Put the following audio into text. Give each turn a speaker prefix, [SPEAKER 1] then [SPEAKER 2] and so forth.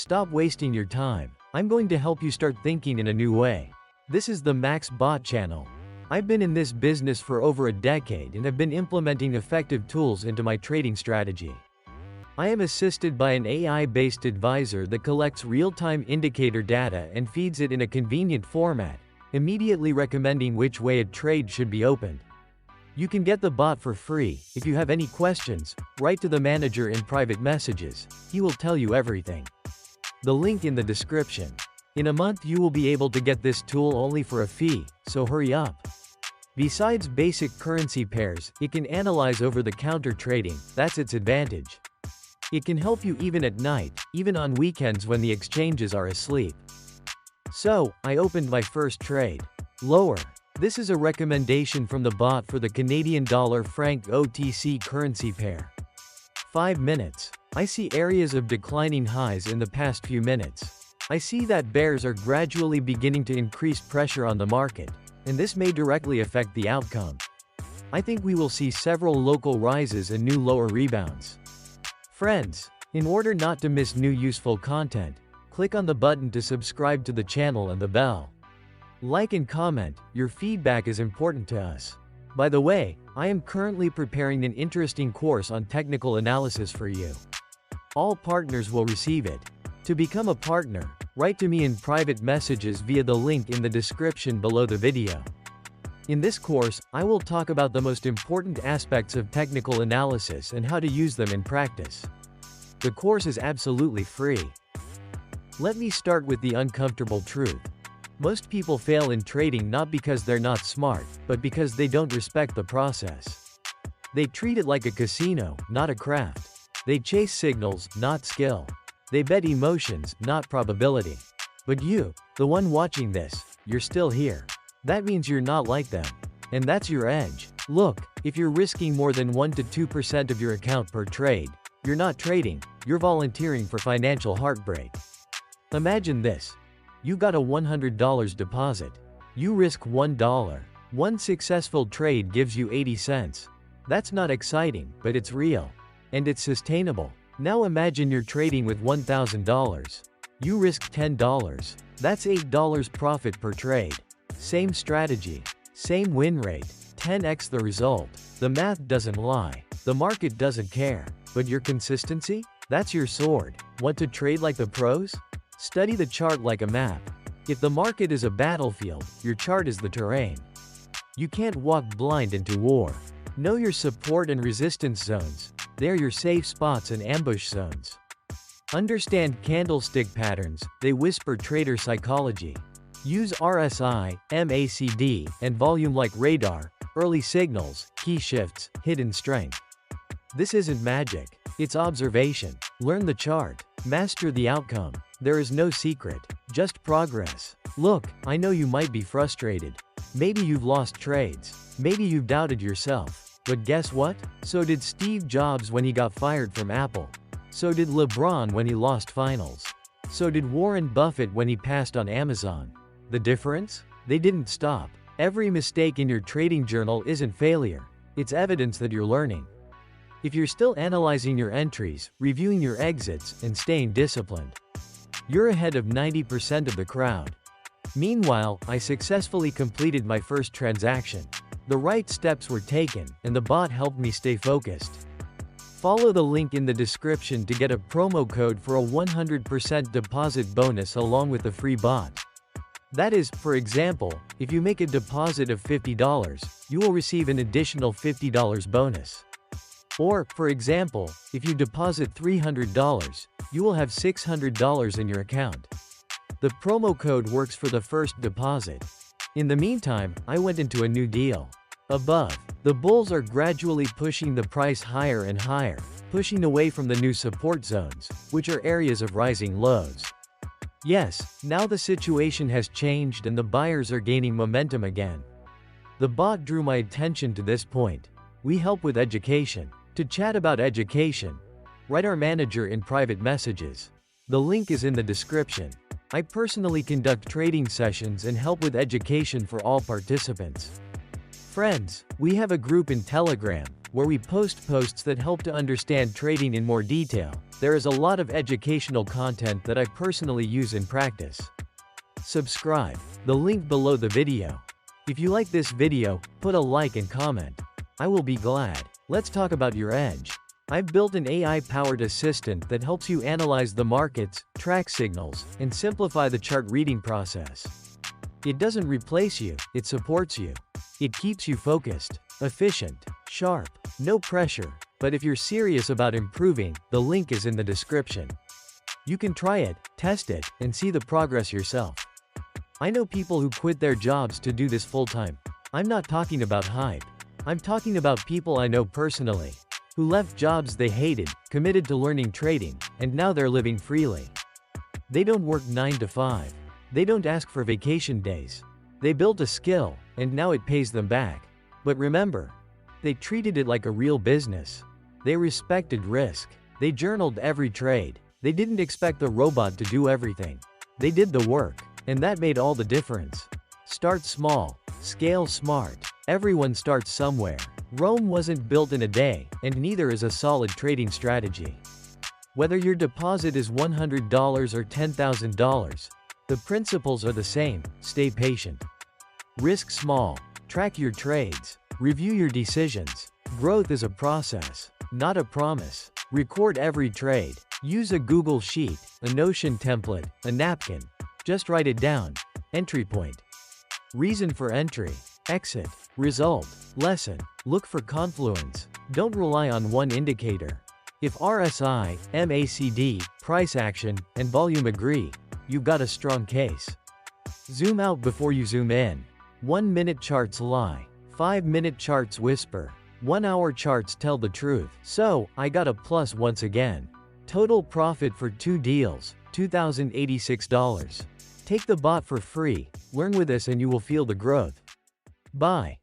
[SPEAKER 1] Stop wasting your time. I'm going to help you start thinking in a new way. This is the Max Bot channel. I've been in this business for over a decade and have been implementing effective tools into my trading strategy. I am assisted by an AI-based advisor that collects real-time indicator data and feeds it in a convenient format, immediately recommending which way a trade should be opened. You can get the bot for free. If you have any questions, write to the manager in private messages. He will tell you everything. The link in the description. In a month you will be able to get this tool only for a fee, so hurry up. Besides basic currency pairs, it can analyze over-the-counter trading. That's its advantage. It can help you even at night, even on weekends when the exchanges are asleep. So, I opened my first trade. Lower. This is a recommendation from the bot for the Canadian dollar-franc OTC currency pair. 5 minutes. I see areas of declining highs in the past few minutes. I see that bears are gradually beginning to increase pressure on the market, and this may directly affect the outcome. I think we will see several local rises and new lower rebounds. Friends, in order not to miss new useful content, click on the button to subscribe to the channel and the bell. Like and comment. Your feedback is important to us. By the way, I am currently preparing an interesting course on technical analysis for you. All partners will receive it. To become a partner, write to me in private messages via the link in the description below the video. In this course, I will talk about the most important aspects of technical analysis and how to use them in practice. The course is absolutely free. Let me start with the uncomfortable truth. Most people fail in trading not because they're not smart, but because they don't respect the process. They treat it like a casino, not a craft. They chase signals, not skill. They bet emotions, not probability. But you, the one watching this, you're still here. That means you're not like them. And that's your edge. Look, if you're risking more than 1 to 2% of your account per trade, you're not trading, you're volunteering for financial heartbreak. Imagine this. You got a $100 deposit. You risk $1. One successful trade gives you 80 cents. That's not exciting, but it's real. And it's sustainable. Now imagine you're trading with $1,000. You risk $10. That's $8 profit per trade. Same strategy. Same win rate. 10x the result. The math doesn't lie. The market doesn't care. But your consistency? That's your sword. Want to trade like the pros? Study the chart like a map. If the market is a battlefield, your chart is the terrain. You can't walk blind into war. Know your support and resistance zones. They're your safe spots and ambush zones. Understand candlestick patterns, they whisper trader psychology. Use RSI, MACD, and volume like radar, early signals, key shifts, hidden strength. This isn't magic. It's observation. Learn the chart. Master the outcome. There is no secret, just progress. Look, I know you might be frustrated. Maybe you've lost trades. Maybe you've doubted yourself. But guess what? So did Steve Jobs when he got fired from Apple. So did LeBron when he lost finals. So did Warren Buffett when he passed on Amazon. The difference? They didn't stop. Every mistake in your trading journal isn't failure. It's evidence that you're learning. If you're still analyzing your entries, reviewing your exits, and staying disciplined, you're ahead of 90% of the crowd. Meanwhile, I successfully completed my first transaction. The right steps were taken, and the bot helped me stay focused. Follow the link in the description to get a promo code for a 100% deposit bonus along with the free bot. That is, for example, if you make a deposit of $50, you will receive an additional $50 bonus. Or, for example, if you deposit $300, you will have $600 in your account. The promo code works for the first deposit. In the meantime, I went into a new deal. Above, the bulls are gradually pushing the price higher and higher, pushing away from the new support zones, which are areas of rising lows. Yes, now the situation has changed and the buyers are gaining momentum again. The bot drew my attention to this point. We help with education. To chat about education, write our manager in private messages. The link is in the description. I personally conduct trading sessions and help with education for all participants. Friends, we have a group in Telegram, where we post posts that help to understand trading in more detail. There is a lot of educational content that I personally use in practice. Subscribe. The link below the video. If you like this video, put a like and comment. I will be glad. Let's talk about your edge. I've built an AI-powered assistant that helps you analyze the markets, track signals, and simplify the chart reading process. It doesn't replace you, it supports you. It keeps you focused, efficient, sharp, no pressure. But if you're serious about improving, the link is in the description. You can try it, test it, and see the progress yourself. I know people who quit their jobs to do this full-time. I'm not talking about hype. I'm talking about people I know personally, who left jobs they hated, committed to learning trading, and now they're living freely. They don't work 9 to 5. They don't ask for vacation days. They built a skill, and now it pays them back. But remember, they treated it like a real business. They respected risk. They journaled every trade. They didn't expect the robot to do everything. They did the work, and that made all the difference. Start small, scale smart. Everyone starts somewhere. Rome wasn't built in a day, and neither is a solid trading strategy. Whether your deposit is $100 or $10,000, the principles are the same. Stay patient. Risk small. Track your trades. Review your decisions. Growth is a process, not a promise. Record every trade. Use a Google Sheet, a Notion template, a napkin. Just write it down. Entry point. Reason for entry. Exit. Result. Lesson. Look for confluence. Don't rely on one indicator. If RSI, MACD, price action, and volume agree, you've got a strong case. Zoom out before you zoom in. 1-minute charts lie. 5-minute charts whisper. 1-hour charts tell the truth. So, I got a plus once again. Total profit for 2 deals, $2,086. Take the bot for free. Learn with us and you will feel the growth. Bye.